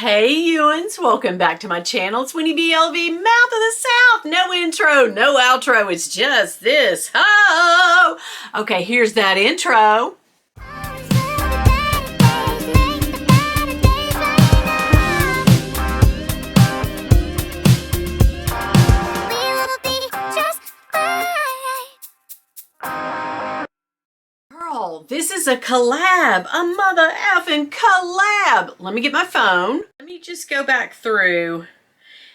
Hey Ewans, welcome back to my channel. It's WinnieBeeLV, Mouth of the South. No intro, no outro, it's just this. Oh! Okay, here's that intro. This is a collab, a mother effing collab. Let me get my phone. Let me just go back through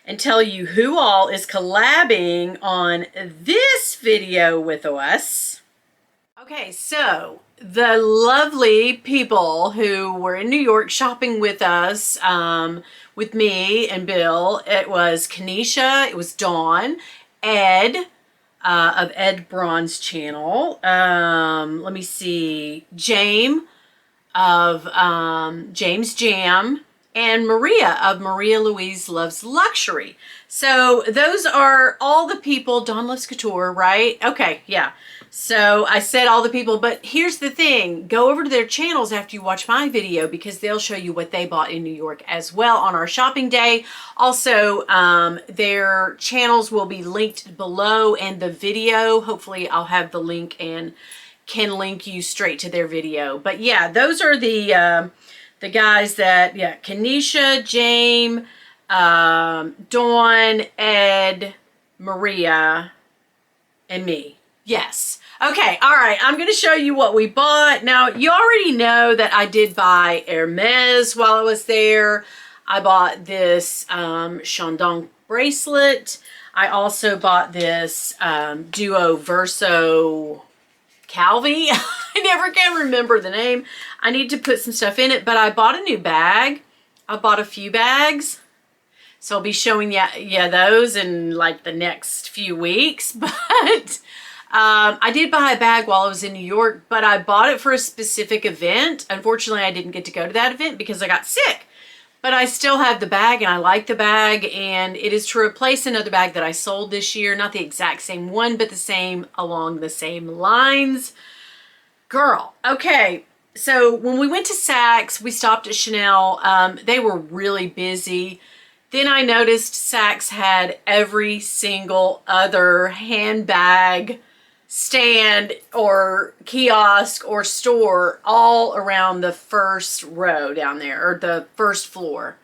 and tell you who all is collabing on this video with us. Okay, so the lovely people who were in New York shopping with us, with me and Bill, it was Kanisha, it was Dawn, Ed, of Ed Braun's channel. Let me see. James of James Jam, and Maria of Maria Louise Loves Luxury. So those are all the people. Dawn Loves Couture, right? Okay, yeah. So I said all the people, but here's the thing. Go over to their channels after you watch my video because they'll show you what they bought in New York as well on our shopping day. Also, their channels will be linked below and the video. Hopefully I'll have the link and can link you straight to their video. But yeah, those are the guys that, yeah, Kanisha, James, Dawn, Ed, Maria, and me. Yes. Okay, all right, I'm going to show you what we bought. Now, you already know that I did buy Hermes while I was there. I bought this Chandon bracelet. I also bought this Duo Verso Calvi. I never can remember the name. I need to put some stuff in it, but I bought a new bag. I bought a few bags. So I'll be showing you those in like the next few weeks, but I did buy a bag while I was in New York, but I bought it for a specific event. Unfortunately, I didn't get to go to that event because I got sick, but I still have the bag and I like the bag, and it is to replace another bag that I sold this year. Not the exact same one, but the same, along the same lines. Girl, okay. So when we went to Saks, we stopped at Chanel. They were really busy. Then I noticed Saks had every single other handbag stand or kiosk or store all around the first row down there, or the first floor.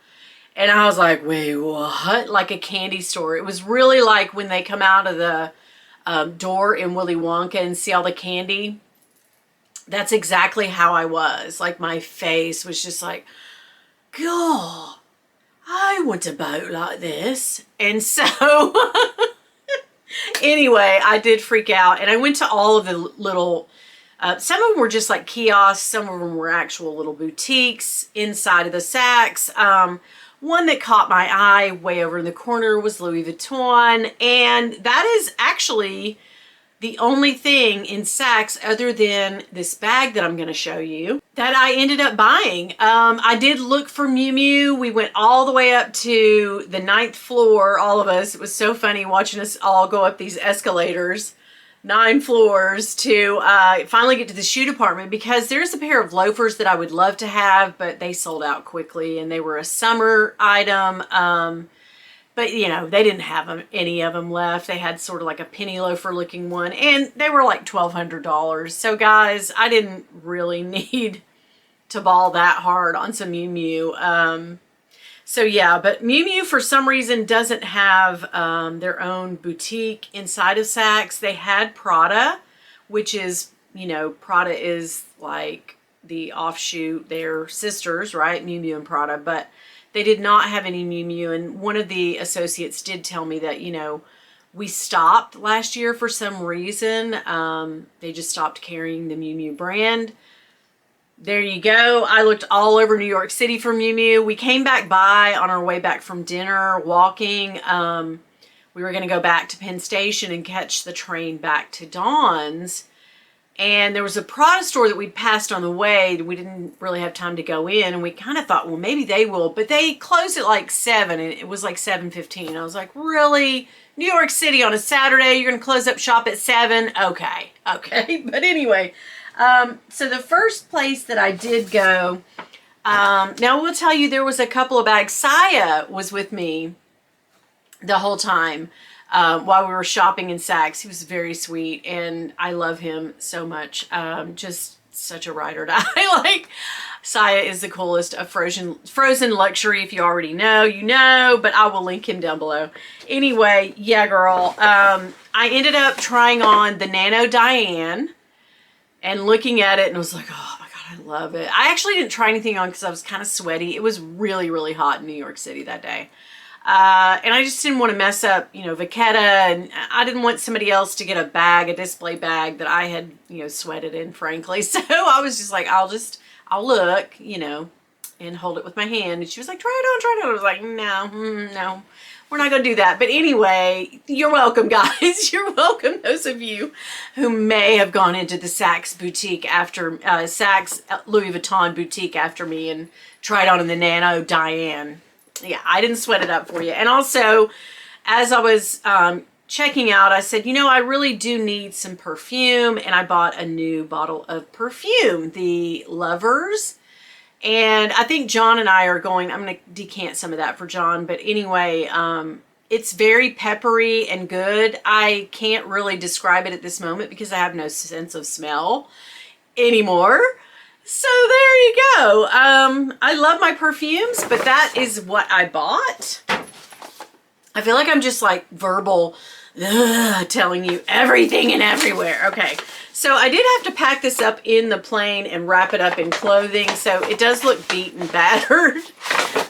And I was like, wait, what? Like a candy store. It was really like when they come out of the door in Willy Wonka and see all the candy. That's exactly how I was. Like my face was just like, God, I want a boat like this. And so anyway, I did freak out, and I went to all of the little, some of them were just like kiosks, some of them were actual little boutiques inside of the Saks. One that caught my eye way over in the corner was Louis Vuitton, and that is actually the only thing in Saks other than this bag that I'm going to show you that I ended up buying. I did look for Miu Miu. We went all the way up to the 9th floor, all of us. It was so funny watching us all go up these escalators, 9 floors, to finally get to the shoe department, because there's a pair of loafers that I would love to have, but they sold out quickly and they were a summer item. But, you know, they didn't have any of them left. They had sort of like a penny loafer looking one, and they were like $1,200. So, guys, I didn't really need to ball that hard on some Miu Miu. So, yeah, but Miu Miu, for some reason, doesn't have their own boutique inside of Saks. They had Prada, which is, you know, Prada is like the offshoot. They're sisters, right? Miu Miu and Prada, but they did not have any Miu Miu, and one of the associates did tell me that, you know, we stopped last year for some reason. They just stopped carrying the Miu Miu brand. There you go. I looked all over New York City for Miu Miu. We came back by on our way back from dinner, walking. We were going to go back to Penn Station and catch the train back to Dawn's. And there was a Prada store that we passed on the way. We didn't really have time to go in, and we kind of thought, well, maybe they will. But they closed at like 7, and it was like 7:15. I was like, really? New York City on a Saturday? You're going to close up shop at 7? Okay. But anyway, so the first place that I did go Now, I will tell you, there was a couple of bags. Saya was with me the whole time while we were shopping in Saks. He was very sweet, and I love him so much. Just such a ride or die. Like, Saya is the coolest of frozen luxury. If you already know, you know, but I will link him down below. Anyway, yeah, girl. I ended up trying on the Nano Diane and looking at it and was like, oh my God, I love it. I actually didn't try anything on because I was kind of sweaty. It was really, really hot in New York City that day. And I just didn't want to mess up, you know, Vachetta, and I didn't want somebody else to get a bag, a display bag that I had, you know, sweated in, frankly. So I was just like, I'll look, you know, and hold it with my hand. And she was like, try it on, try it on. I was like, no, no, we're not going to do that. But anyway, you're welcome, guys. You're welcome, those of you who may have gone into the Saks boutique after, Saks Louis Vuitton boutique after me and tried on in the Nano Diane. Yeah, I didn't sweat it up for you. And also, as I was checking out, I said, you know, I really do need some perfume. And I bought a new bottle of perfume, the Lovers. And I think John and I are going, I'm going to decant some of that for John. But anyway, it's very peppery and good. I can't really describe it at this moment because I have no sense of smell anymore. So there you go. I love my perfumes, but that is what I bought. I feel like I'm just like verbal telling you everything and everywhere. Okay, so I did have to pack this up in the plane and wrap it up in clothing. So it does look beat and battered,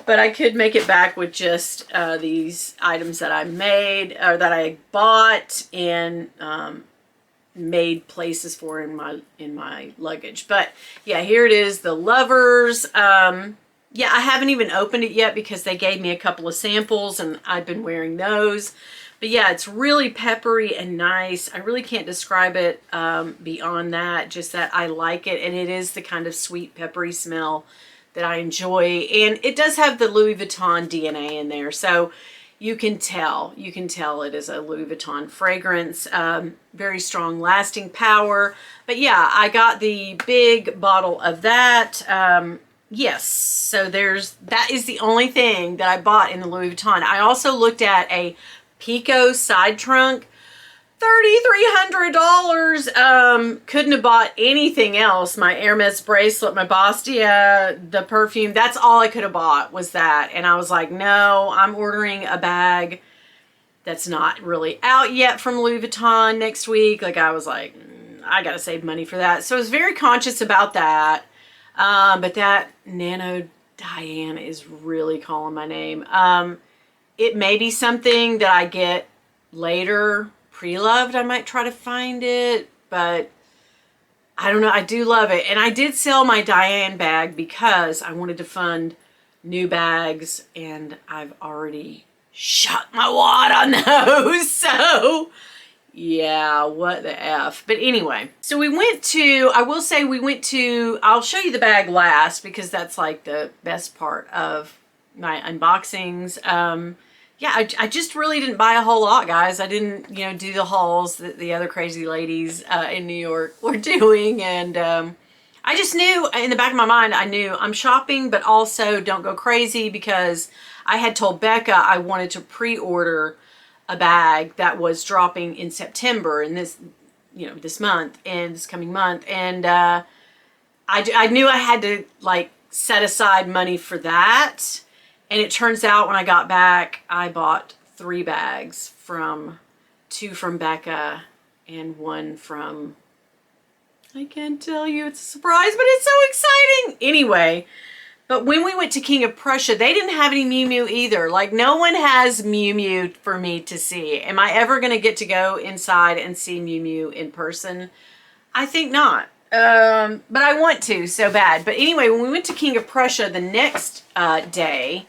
but I could make it back with just these items that I made or that I bought and made places for in my luggage. But yeah, here it is, the Lovers. Yeah, I haven't even opened it yet because they gave me a couple of samples and I've been wearing those. But yeah, it's really peppery and nice. I really can't describe it beyond that, just that I like it, and it is the kind of sweet peppery smell that I enjoy. And it does have the Louis Vuitton DNA in there, so you can tell it is a Louis Vuitton fragrance. Very strong lasting power. But yeah, I got the big bottle of that. Yes, so that is the only thing that I bought in the Louis Vuitton. I also looked at a Pico side trunk, $3,300. Couldn't have bought anything else. My Hermes bracelet, my Bastia, the perfume, that's all I could have bought was that. And I was like, no, I'm ordering a bag that's not really out yet from Louis Vuitton next week. Like, I was like, I gotta save money for that. So I was very conscious about that. But that Nano Diane is really calling my name. It may be something that I get later, pre-loved. I might try to find it, but I don't know. I do love it. And I did sell my Diane bag because I wanted to fund new bags, and I've already shot my wad on those. So yeah, what the F. But anyway, so we went to, I will say we went to, I'll show you the bag last because that's like the best part of my unboxings. Yeah, I just really didn't buy a whole lot, guys. I didn't, you know, do the hauls that the other crazy ladies in New York were doing. And I just knew in the back of my mind, I knew I'm shopping, but also don't go crazy because I had told Becca I wanted to pre-order a bag that was dropping in September in this, you know, this month and this coming month. And I knew I had to like set aside money for that. And it turns out when I got back, I bought 3 bags, 2 from Becca and 1 from, I can't tell you, it's a surprise, but it's so exciting. Anyway, but when we went to King of Prussia, they didn't have any Miu Miu either. Like, no one has Miu Miu for me to see. Am I ever going to get to go inside and see Miu Miu in person? I think not. But I want to so bad. But anyway, when we went to King of Prussia the next day,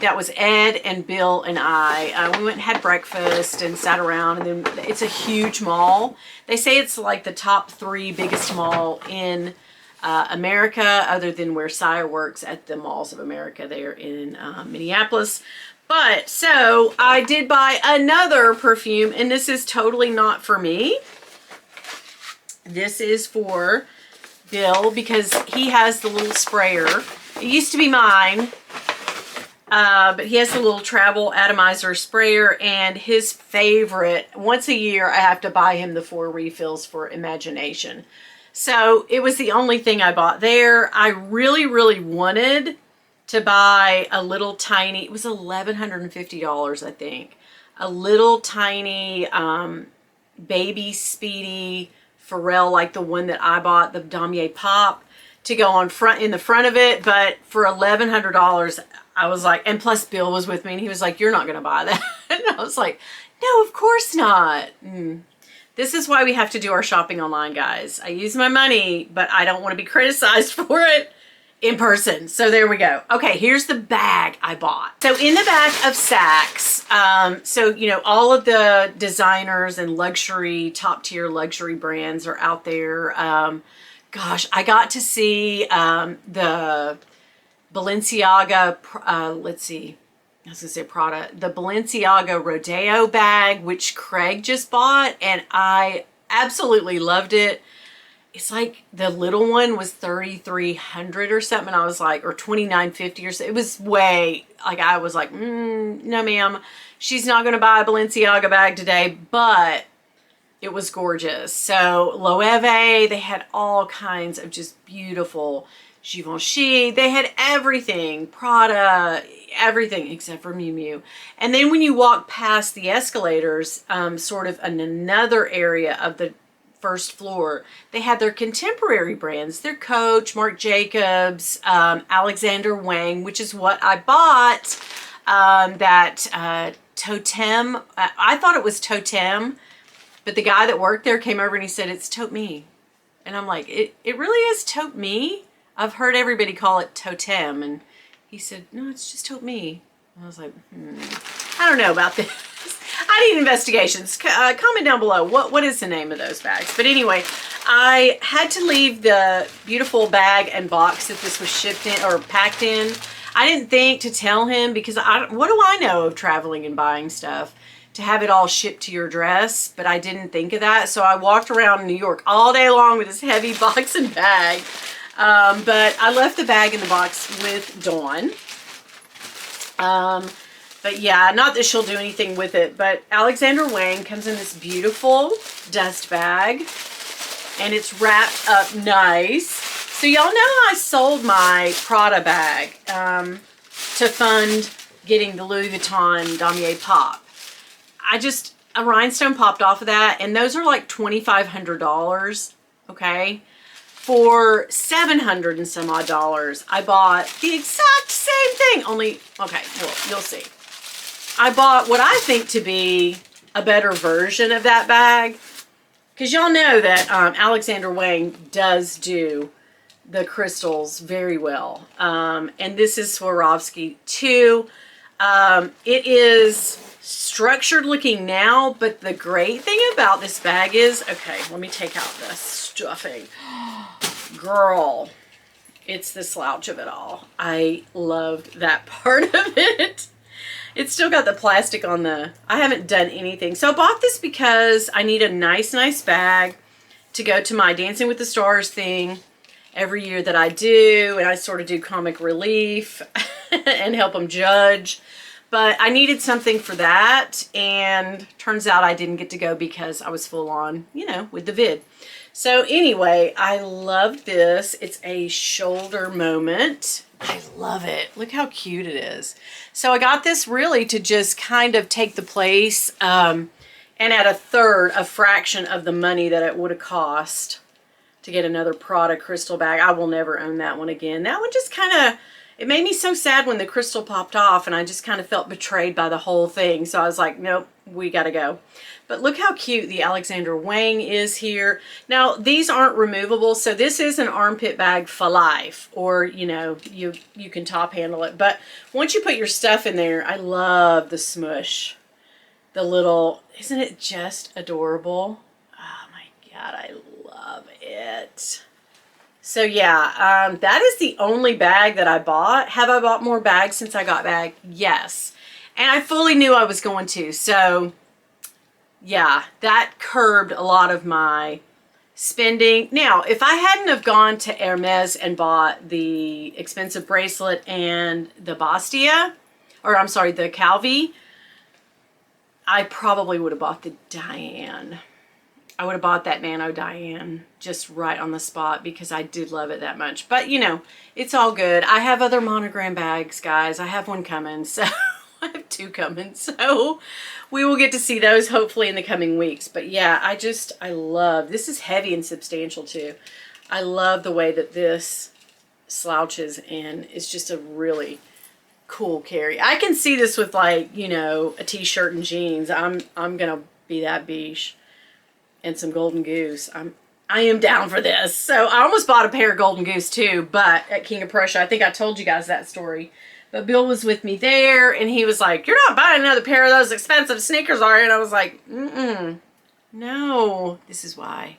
that was Ed and Bill and I. We went and had breakfast and sat around. And then it's a huge mall. They say it's like the top 3 biggest mall in America, other than where Sire works at the Malls of America there in Minneapolis. But so I did buy another perfume, and this is totally not for me. This is for Bill because he has the little sprayer It used to be mine, but he has a little travel atomizer sprayer, and his favorite, once a year, I have to buy him the 4 refills for Imagination. So it was the only thing I bought there. I really, really wanted to buy a little tiny, it was $1,150, I think. A little tiny baby Speedy Pharrell, like the one that I bought, the Damier Pop, to go on in the front of it. But for $1,100, I was like, and plus Bill was with me, and he was like, "You're not going to buy that." And I was like, "No, of course not." This is why we have to do our shopping online, guys. I use my money, but I don't want to be criticized for it in person. So there we go. Okay, here's the bag I bought. So in the back of Saks, so, you know, all of the designers and luxury, top tier luxury brands are out there. Gosh, I got to see the Balenciaga, let's see, I was gonna say Prada, the Balenciaga Rodeo bag, which Craig just bought, and I absolutely loved it. It's like the little one was $3,300 or something. I was like, or $2,950 or so. It was way, like, I was like, no ma'am, she's not going to buy a Balenciaga bag today, but it was gorgeous. So Loewe, they had all kinds of just beautiful Givenchy. They had everything, Prada, everything except for Miu Miu. And then when you walk past the escalators, sort of in another area of the first floor, they had their contemporary brands, their Coach, Marc Jacobs, Alexander Wang, which is what I bought, that Totem. I thought it was Totem, but the guy that worked there came over and he said, "It's Tote Me." And I'm like, it really is Tote Me? I've heard everybody call it Totem. And he said, "No, it's just Tote Me." And I was like, I don't know about this. I need investigations. Comment down below. What is the name of those bags? But anyway, I had to leave the beautiful bag and box that this was shipped in or packed in. I didn't think to tell him because what do I know of traveling and buying stuff to have it all shipped to your address? But I didn't think of that. So I walked around New York all day long with this heavy box and bag. But I left the bag in the box with Dawn. But yeah, not that she'll do anything with it, but Alexander Wang comes in this beautiful dust bag, and it's wrapped up nice. So y'all know I sold my Prada bag to fund getting the Louis Vuitton Damier Pop. A rhinestone popped off of that, and those are like $2,500, okay? For $700 and some odd dollars, I bought the exact same thing, only, okay, well, you'll see. I bought what I think to be a better version of that bag, because y'all know that Alexander Wang does do the crystals very well. And this is Swarovski too. It is structured looking now, but the great thing about this bag is, okay, let me take out the stuffing. Girl, it's the slouch of it all. I loved that part of it. It's still got the plastic on I haven't done anything. So I bought this because I need a nice bag to go to my Dancing with the Stars thing every year that I do. And I sort of do comic relief and help them judge. But I needed something for that. And turns out I didn't get to go because I was full on, you know, with the vid. So anyway, I loved this. It's a shoulder moment. I love it. Look how cute it is. So I got this really to just kind of take the place and at a fraction of the money that it would have cost to get another Prada crystal bag. I will never own that one again. That one just kind of, it made me so sad when the crystal popped off, and I just kind of felt betrayed by the whole thing. So I was like, nope, we got to go. But look how cute the Alexander Wang is here. Now, these aren't removable, so this is an armpit bag for life, or, you know, you can top handle it. But once you put your stuff in there, I love the smush. The little, isn't it just adorable? Oh my God, I love it. So yeah, that is the only bag that I bought. Have I bought more bags since I got back? Yes. And I fully knew I was going to, so yeah, that curbed a lot of my spending. Now, if I hadn't have gone to Hermes and bought the expensive bracelet and the Bastia, or I'm sorry, the Calvi, I probably would have bought the Diane. I would have bought that Nano Diane just right on the spot because I did love it that much. But, you know, it's all good. I have other monogram bags, guys. I have one coming, so I have 2 coming. So we will get to see those hopefully in the coming weeks. But yeah, I love, this is heavy and substantial too. I love the way that this slouches and it's just a really cool carry. I can see this with, like, you know, a t-shirt and jeans. I'm gonna be that beige. And some Golden Goose. I am down for this. So I almost bought a pair of Golden Goose too, but at King of Prussia, I think I told you guys that story. But Bill was with me there, and he was like, "You're not buying another pair of those expensive sneakers, are you?" And I was like, no, this is why.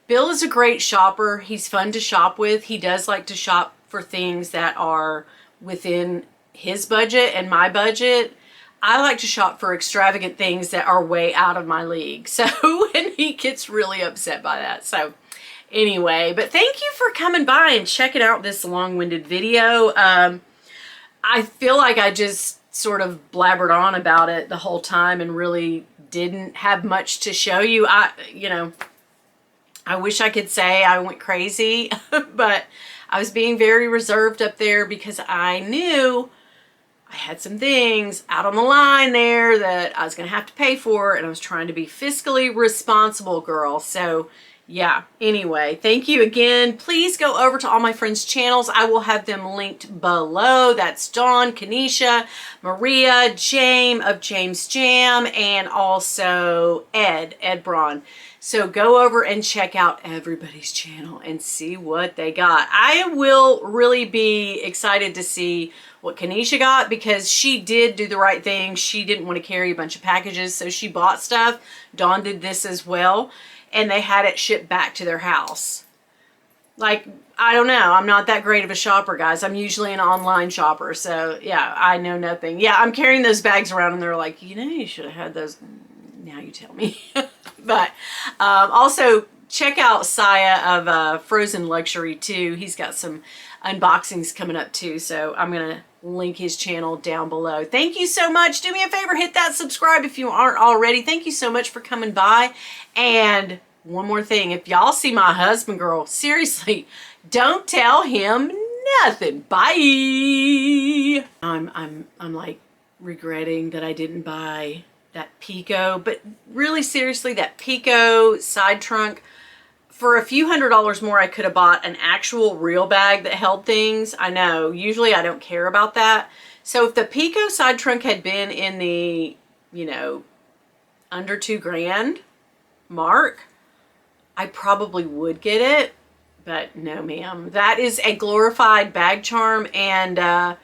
Bill is a great shopper. He's fun to shop with. He does like to shop for things that are within his budget and my budget. I like to shop for extravagant things that are way out of my league. So, and he gets really upset by that. So anyway, but thank you for coming by and checking out this long-winded video. I feel like I just sort of blabbered on about it the whole time and really didn't have much to show you. You know, I wish I could say I went crazy, but I was being very reserved up there because I knew I had some things out on the line there that I was going to have to pay for, and I was trying to be fiscally responsible, girl. So yeah, anyway, thank you again. Please go over to all my friends' channels. I will have them linked below. That's Dawn, Kanisha, Maria, James of James Jam, and also Ed Braun. So go over and check out everybody's channel and see what they got. I will really be excited to see what Kanisha got because she did do the right thing. She didn't want to carry a bunch of packages, so she bought stuff. Dawn did this as well, and they had it shipped back to their house. Like, I don't know. I'm not that great of a shopper, guys. I'm usually an online shopper, so yeah, I know nothing. Yeah, I'm carrying those bags around, and they're like, you know, you should have had those. Now you tell me. But also check out Saya of Frozen Luxury too. He's got some unboxings coming up too, so I'm gonna link his channel down below. Thank you so much. Do me a favor, hit that subscribe if you aren't already. Thank you so much for coming by. And one more thing, if y'all see my husband, girl, seriously, don't tell him nothing. Bye. I'm like regretting that I didn't buy that Pico, but really seriously, that Pico side trunk, for a few $100s more, I could have bought an actual real bag that held things. I know, usually I don't care about that. So if the Pico side trunk had been in the, you know, under $2,000 mark, I probably would get it, but no ma'am. That is a glorified bag charm, and I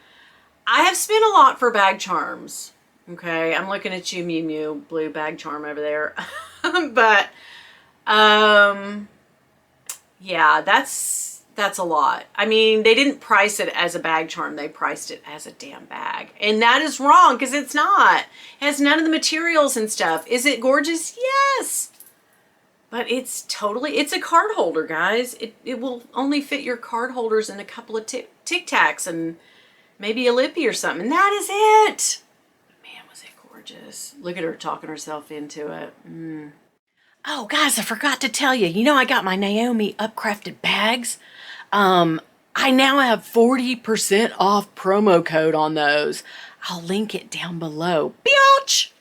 have spent a lot for bag charms. Okay, I'm looking at you, Mew Mew, blue bag charm over there. But, yeah, that's a lot. I mean, they didn't price it as a bag charm. They priced it as a damn bag. And that is wrong, because it's not. It has none of the materials and stuff. Is it gorgeous? Yes. But it's totally, it's a card holder, guys. It will only fit your card holders and a couple of Tic Tacs and maybe a Lippy or something. And that is it. Gorgeous. Look at her talking herself into it. Oh, guys, I forgot to tell you. You know, I got my Naomi Upcrafted bags. I now have 40% off promo code on those. I'll link it down below. Biatch!